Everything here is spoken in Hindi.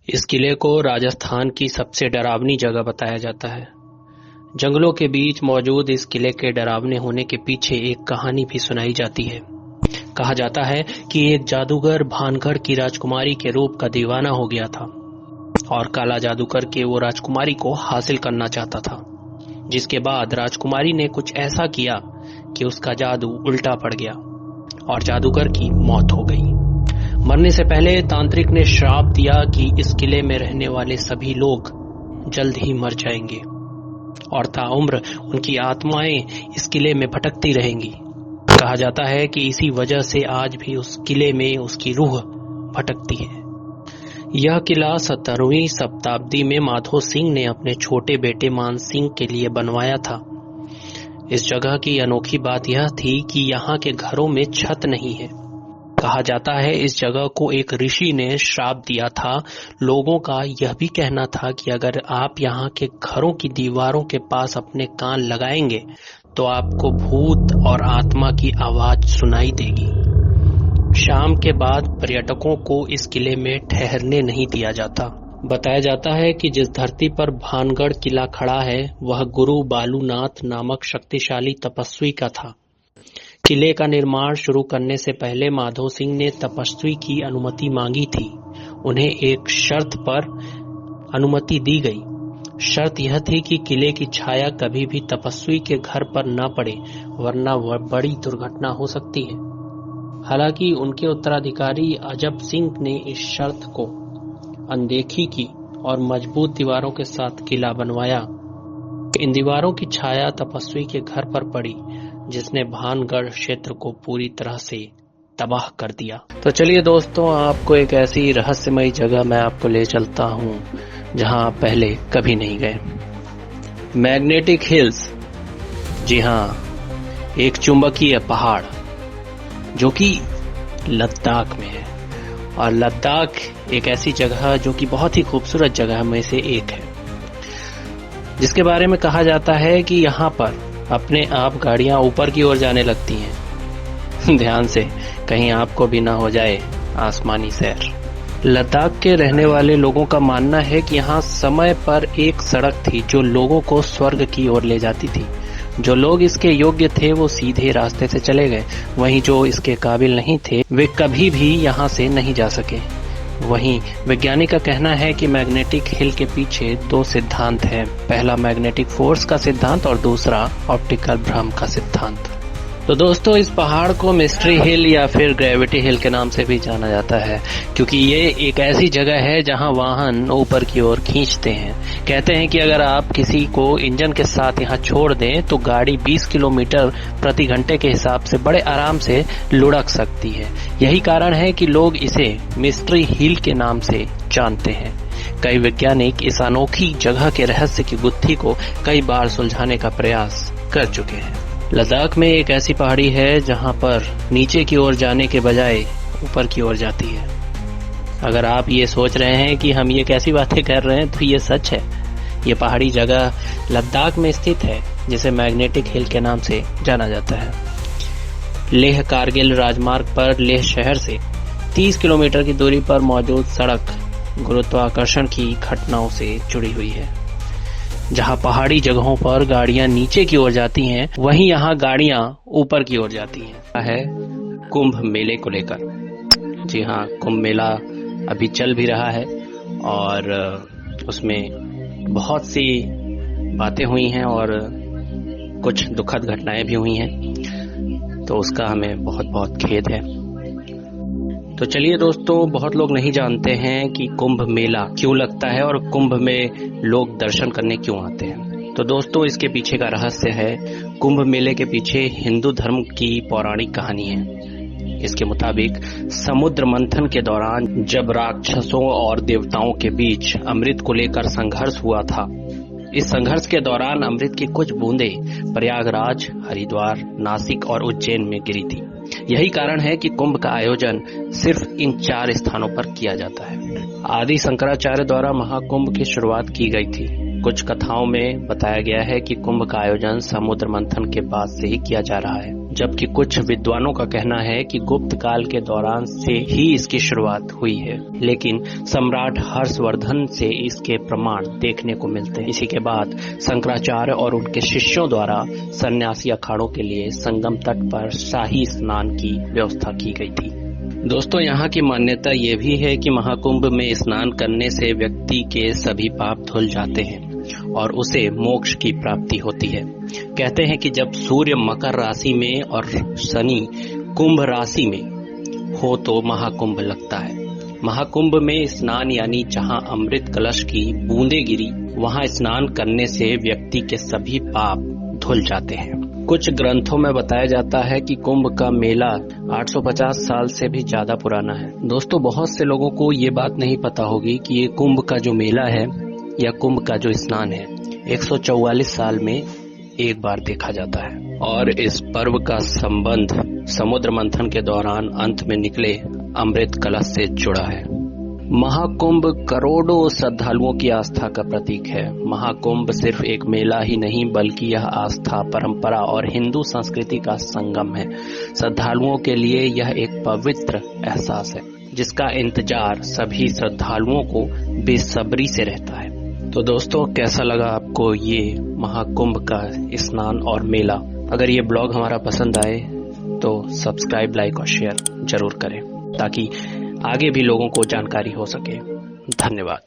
इस किले को राजस्थान की सबसे डरावनी जगह बताया जाता है। जंगलों के बीच मौजूद इस किले के डरावने होने के पीछे एक कहानी भी सुनाई जाती है। कहा जाता है कि एक जादूगर भानगढ़ की राजकुमारी के रूप का दीवाना हो गया था और काला जादू करके वो राजकुमारी को हासिल करना चाहता था, जिसके बाद राजकुमारी ने कुछ ऐसा किया कि उसका जादू उल्टा पड़ गया और जादूगर की मौत हो गई। मरने से पहले तांत्रिक ने श्राप दिया कि इस किले में रहने वाले सभी लोग जल्द ही मर जाएंगे और ताउम्र उनकी आत्माएं इस किले में भटकती रहेंगी। कहा जाता है कि इसी वजह से आज भी उस किले में उसकी रूह भटकती है। यह किला 17वीं शताब्दी में माधो सिंह ने अपने छोटे बेटे मान सिंह के लिए बनवाया था। इस जगह की अनोखी बात यह थी कि यहाँ के घरों में छत नहीं है। कहा जाता है इस जगह को एक ऋषि ने श्राप दिया था। लोगों का यह भी कहना था कि अगर आप यहाँ के घरों की दीवारों के पास अपने कान लगाएंगे तो आपको भूत और आत्मा की आवाज सुनाई देगी। शाम के बाद पर्यटकों को इस किले में ठहरने नहीं दिया जाता। बताया जाता है कि जिस धरती पर भानगढ़ किला खड़ा है वह गुरु बालूनाथ नामक शक्तिशाली तपस्वी का था। किले का निर्माण शुरू करने से पहले माधो सिंह ने तपस्वी की अनुमति मांगी थी। उन्हें एक शर्त पर अनुमति दी गई। शर्त यह थी कि किले की छाया कभी भी तपस्वी के घर पर न पड़े, वरना वह बड़ी दुर्घटना हो सकती है। हालांकि उनके उत्तराधिकारी अजब सिंह ने इस शर्त को अनदेखी की और मजबूत दीवारों के साथ किला बनवाया। इन दीवारों की छाया तपस्वी के घर पर पड़ी, जिसने भानगढ़ क्षेत्र को पूरी तरह से तबाह कर दिया। तो चलिए दोस्तों, आपको एक ऐसी रहस्यमयी जगह मैं आपको ले चलता हूँ जहां आप पहले कभी नहीं गए। Magnetic hills. जी हाँ, एक चुंबकीय पहाड़ जो कि लद्दाख में है। और लद्दाख एक ऐसी जगह जो कि बहुत ही खूबसूरत जगह में से एक है, जिसके बारे में कहा जाता है कि यहाँ पर अपने आप गाड़ियां ऊपर की ओर जाने लगती हैं। ध्यान से, कहीं आपको भी ना हो जाए आसमानी सैर। लद्दाख के रहने वाले लोगों का मानना है कि यहाँ समय पर एक सड़क थी जो लोगों को स्वर्ग की ओर ले जाती थी। जो लोग इसके योग्य थे वो सीधे रास्ते से चले गए, वहीं जो इसके काबिल नहीं थे वे कभी भी यहाँ से नहीं जा सके। वहीं वैज्ञानिक का कहना है कि मैग्नेटिक हिल के पीछे दो सिद्धांत हैं। पहला मैग्नेटिक फोर्स का सिद्धांत और दूसरा ऑप्टिकल भ्रम का सिद्धांत। तो दोस्तों, इस पहाड़ को मिस्ट्री हिल या फिर ग्रेविटी हिल के नाम से भी जाना जाता है, क्योंकि ये एक ऐसी जगह है जहां वाहन ऊपर की ओर खींचते हैं। कहते हैं कि अगर आप किसी को इंजन के साथ यहां छोड़ दें तो गाड़ी 20 किलोमीटर प्रति घंटे के हिसाब से बड़े आराम से लुढ़क सकती है। यही कारण है कि लोग इसे मिस्ट्री हिल के नाम से जानते हैं। कई वैज्ञानिक इस अनोखी जगह के रहस्य की गुत्थी को कई बार सुलझाने का प्रयास कर चुके हैं। लद्दाख में एक ऐसी पहाड़ी है जहां पर नीचे की ओर जाने के बजाय ऊपर की ओर जाती है। अगर आप ये सोच रहे हैं कि हम ये कैसी बातें कर रहे हैं, तो ये सच है। ये पहाड़ी जगह लद्दाख में स्थित है, जिसे मैग्नेटिक हिल के नाम से जाना जाता है। लेह कारगिल राजमार्ग पर लेह शहर से 30 किलोमीटर की दूरी पर मौजूद सड़क गुरुत्वाकर्षण की घटनाओं से जुड़ी हुई है। जहां पहाड़ी जगहों पर गाड़ियां नीचे की ओर जाती हैं, वहीं यहां गाड़ियां ऊपर की ओर जाती हैं। है कुंभ मेले को लेकर। जी हाँ, कुंभ मेला अभी चल भी रहा है और उसमें बहुत सी बातें हुई हैं और कुछ दुखद घटनाएं भी हुई हैं, तो उसका हमें बहुत बहुत खेद है। तो चलिए दोस्तों, बहुत लोग नहीं जानते हैं कि कुंभ मेला क्यों लगता है और कुंभ में लोग दर्शन करने क्यों आते हैं। तो दोस्तों, इसके पीछे का रहस्य है, कुंभ मेले के पीछे हिंदू धर्म की पौराणिक कहानी है। इसके मुताबिक समुद्र मंथन के दौरान जब राक्षसों और देवताओं के बीच अमृत को लेकर संघर्ष हुआ था, इस संघर्ष के दौरान अमृत की कुछ बूंदें प्रयागराज, हरिद्वार, नासिक और उज्जैन में गिरी थी। यही कारण है कि कुंभ का आयोजन सिर्फ इन 4 स्थानों पर किया जाता है। आदि शंकराचार्य द्वारा महाकुंभ की शुरुआत की गई थी। कुछ कथाओं में बताया गया है कि कुंभ का आयोजन समुद्र मंथन के बाद से ही किया जा रहा है। जबकि कुछ विद्वानों का कहना है कि गुप्त काल के दौरान से ही इसकी शुरुआत हुई है, लेकिन सम्राट हर्षवर्धन से इसके प्रमाण देखने को मिलते हैं। इसी के बाद शंकराचार्य और उनके शिष्यों द्वारा सन्यासी अखाड़ों के लिए संगम तट पर शाही स्नान की व्यवस्था की गई थी। दोस्तों, यहाँ की मान्यता ये भी है कि महाकुंभ में स्नान करने से व्यक्ति के सभी पाप धुल जाते हैं और उसे मोक्ष की प्राप्ति होती है। कहते हैं कि जब सूर्य मकर राशि में और शनि कुंभ राशि में हो तो महाकुंभ लगता है। महाकुंभ में स्नान यानी जहाँ अमृत कलश की बूंदें गिरी, वहाँ स्नान करने से व्यक्ति के सभी पाप धुल जाते हैं। कुछ ग्रंथों में बताया जाता है कि कुंभ का मेला 850 साल से भी ज्यादा पुराना है। दोस्तों, बहुत से लोगों को ये बात नहीं पता होगी कि ये कुंभ का जो मेला है या कुंभ का जो स्नान है 144 साल में एक बार देखा जाता है और इस पर्व का संबंध समुद्र मंथन के दौरान अंत में निकले अमृत कलश से जुड़ा है। महाकुंभ करोड़ों श्रद्धालुओं की आस्था का प्रतीक है। महाकुंभ सिर्फ एक मेला ही नहीं बल्कि यह आस्था, परंपरा और हिंदू संस्कृति का संगम है। श्रद्धालुओं के लिए यह एक पवित्र एहसास है जिसका इंतजार सभी श्रद्धालुओं को बेसब्री से रहता है। तो दोस्तों, कैसा लगा आपको ये महाकुंभ का स्नान और मेला? अगर ये ब्लॉग हमारा पसंद आए तो सब्सक्राइब, लाइक और शेयर जरूर करें ताकि आगे भी लोगों को जानकारी हो सके। धन्यवाद।